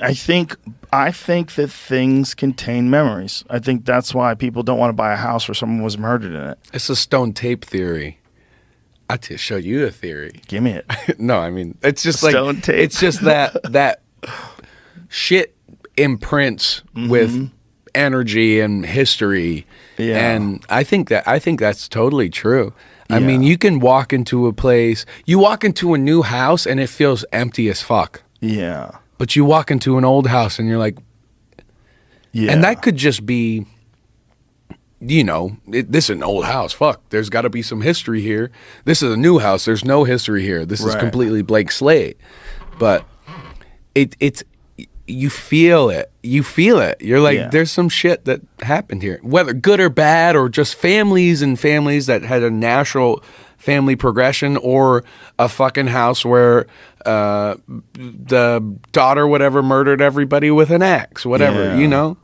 I think that things contain memories. I think that's why people don't want to buy a house where someone was murdered in it. It's a stone tape theory. I'll show you a theory. Give me it. No, I mean, it's just like stone tape. It's just that shit imprints with energy and history. Yeah. And I think that's totally true. I mean, you can walk into a place, you walk into a new house and it feels empty as fuck. Yeah. But you walk into an old house and you're like, yeah. And that could just be, you know, this is an old house. Fuck, there's got to be some history here. This is a new house. There's no history here. This is completely blank slate. But it's you feel it. You feel it. You're like, there's some shit that happened here, whether good or bad, or just families that had a natural family progression, or a fucking house where the daughter whatever murdered everybody with an axe, whatever, you know.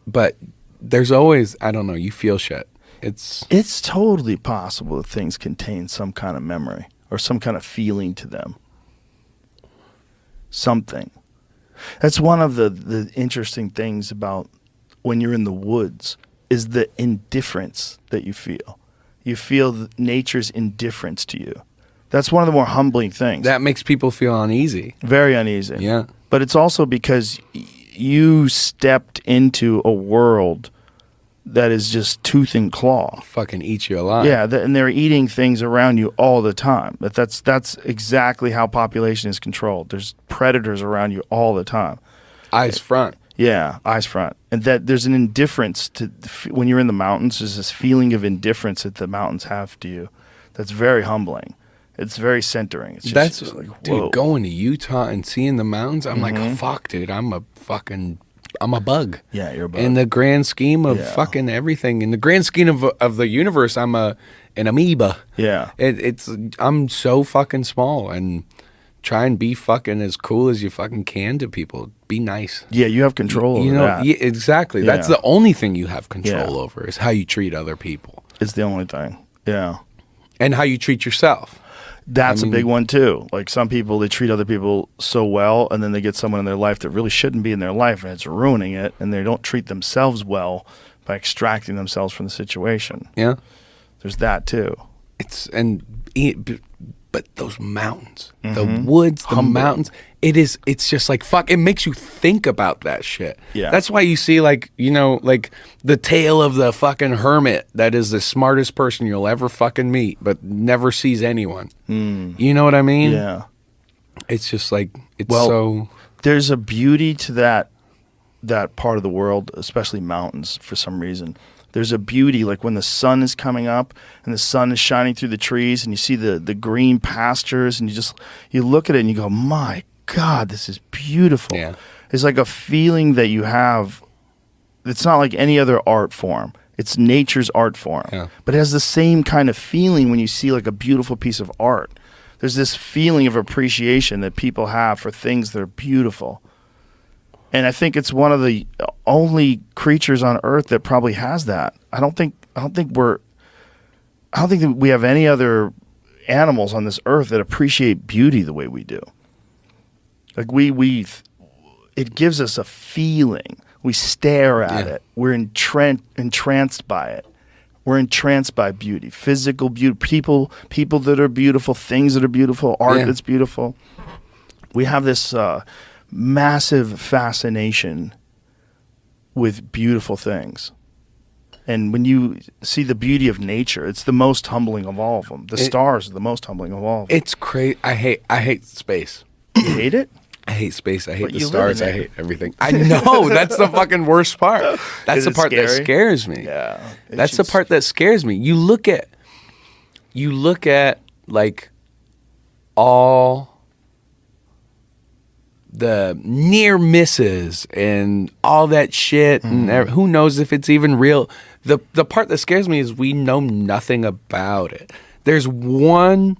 But there's always, I don't know, you feel shit. It's totally possible that things contain some kind of memory or some kind of feeling to them. Something. That's one of the interesting things about when you're in the woods, is the indifference that you feel. You feel nature's indifference to you. That's one of the more humbling things. That makes people feel uneasy. Very uneasy. Yeah. But it's also because you stepped into a world that is just tooth and claw. Fucking eat you alive. Yeah, and they're eating things around you all the time. That's exactly how population is controlled. There's predators around you all the time. Eyes front. Yeah, eyes front. And that there's an indifference to when you're in the mountains. There's this feeling of indifference that the mountains have to you. That's very humbling. It's very centering. It's just like, whoa. Dude, going to Utah and seeing the mountains, I'm like, fuck, dude, I'm a bug. Yeah, you're a bug. In the grand scheme of fucking everything, in the grand scheme of the universe, I'm an amoeba. Yeah. I'm so fucking small, and try and be fucking as cool as you fucking can to people. Be nice. Yeah, you have control over that. Yeah, exactly. That's the only thing you have control over, is how you treat other people. It's the only thing. Yeah. And how you treat yourself. That's a big one too. Like, some people, they treat other people so well, and then they get someone in their life that really shouldn't be in their life, and it's ruining it, and they don't treat themselves well by extracting themselves from the situation. Yeah. There's that too. But those mountains, the woods, the mountains, it's just like, fuck, it makes you think about that shit. Yeah. That's why you see, like, you know, like the tale of the fucking hermit that is the smartest person you'll ever fucking meet, but never sees anyone. You know what I mean? Yeah. It's just like, there's a beauty to that part of the world, especially mountains, for some reason. There's a beauty, like when the sun is coming up and the sun is shining through the trees, and you see the green pastures, and you look at it and you go, my God, this is beautiful. Yeah. It's like a feeling that you have. It's not like any other art form. It's nature's art form. Yeah. But it has the same kind of feeling when you see like a beautiful piece of art. There's this feeling of appreciation that people have for things that are beautiful. And I think it's one of the only creatures on Earth that probably has that. I don't think that we have any other animals on this Earth that appreciate beauty the way we do. Like it gives us a feeling. We stare at it. We're entranced by it. We're entranced by beauty, physical beauty, people that are beautiful, things that are beautiful, art that's beautiful. We have this massive fascination with beautiful things. And when you see the beauty of nature, it's the most humbling of all of them. The stars are the most humbling of all of them. it's crazy. I hate space. You hate it? I hate space. I hate But the you stars. live in I it. hate everything. I know. That's the fucking worst part. That's Is the it part that scary? scares me. Yeah. That's the part that scares me. You look at like all the near misses and all that shit, and who knows if it's even real. The part that scares me is we know nothing about it. There's one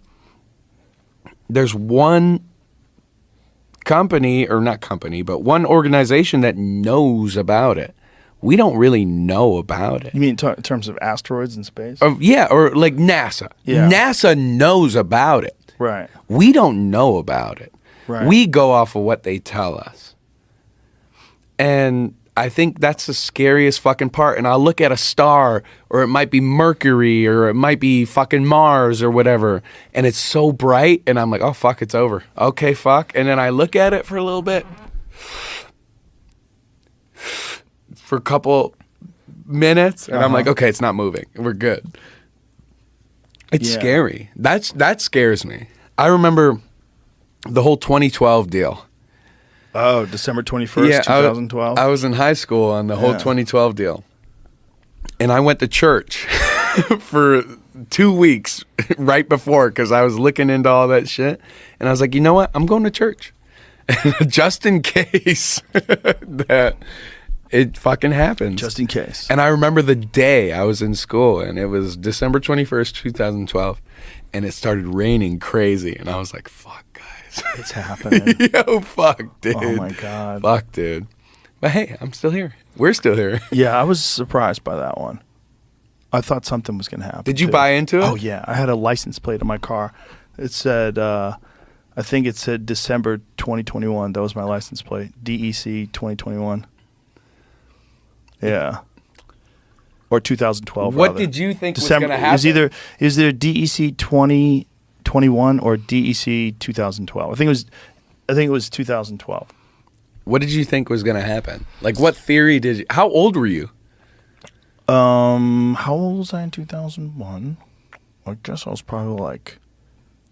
company, or not company, but one organization that knows about it. We don't really know about it. You mean in terms of asteroids in space? Yeah, or like NASA. Yeah. NASA knows about it. Right. We don't know about it. Right. We go off of what they tell us. And I think that's the scariest fucking part. And I'll look at a star, or it might be Mercury, or it might be fucking Mars or whatever, and it's so bright, and I'm like, oh, fuck, it's over. Okay, fuck. And then I look at it for a little bit, for a couple minutes, and I'm like, okay, it's not moving. We're good. It's scary. That scares me. I remember the whole 2012 deal. Oh, December 21st, 2012? I was in high school on the whole 2012 deal. And I went to church for 2 weeks right before, because I was looking into all that shit. And I was like, you know what? I'm going to church. Just in case that it fucking happens. Just in case. And I remember the day I was in school, and it was December 21st, 2012. And it started raining crazy. And I was like, fuck, guys. It's happening. Yo, fuck, dude. Oh, my God. Fuck, dude. But hey, I'm still here. We're still here. Yeah, I was surprised by that one. I thought something was going to happen. Did you too. buy into it? Oh, yeah. I had a license plate on my car. It said, I think it said December 2021. That was my license plate. DEC 2021. Yeah. Or 2012. What rather. did you think December, was going to happen? It was either DEC 2021 or DEC 2012. I think it was 2012. What did you think was going to happen? Like, what theory did you... How old were you? How old was I in 2001? I guess I was probably like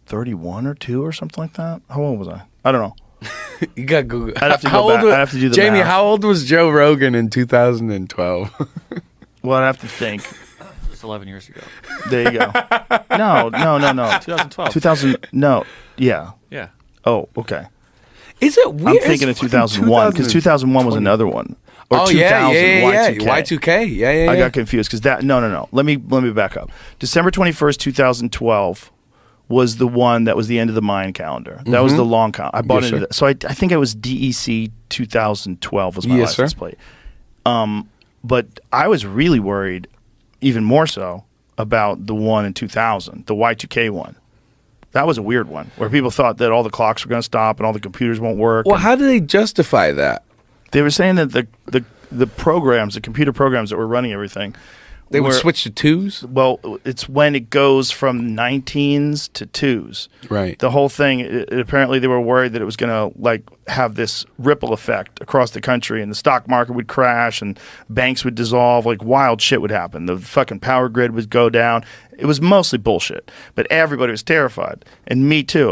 31 or 2 or something like that. How old was I? I don't know. You got to Google. I'd have to go back. I'd have to do the Jamie, math. how old was Joe Rogan in 2012? Well, I'd have to think. Just 11 years ago. There you go. No. 2012. 2000. No. Yeah. Yeah. Oh, okay. Is it weird? I'm thinking of 2001 because 2001 was another one. Or 2000, yeah. Y2K. Y2K. Yeah. I got confused because that. No. Let me back up. December 21st, 2012 was the one that was the end of the Mayan calendar. That was the long count. I bought into that. So I think it was DEC 2012 was my license plate. But I was really worried, even more so, about the one in 2000, the Y2K one. That was a weird one, where people thought that all the clocks were going to stop and all the computers won't work. Well, how do they justify that? They were saying that the programs, the computer programs that were running everything, They would switch to twos? Well, it's when it goes from 19s to 2s. Right. The whole thing, apparently they were worried that it was going to like have this ripple effect across the country, and the stock market would crash and banks would dissolve, like wild shit would happen. The fucking power grid would go down. It was mostly bullshit, but everybody was terrified, and me too.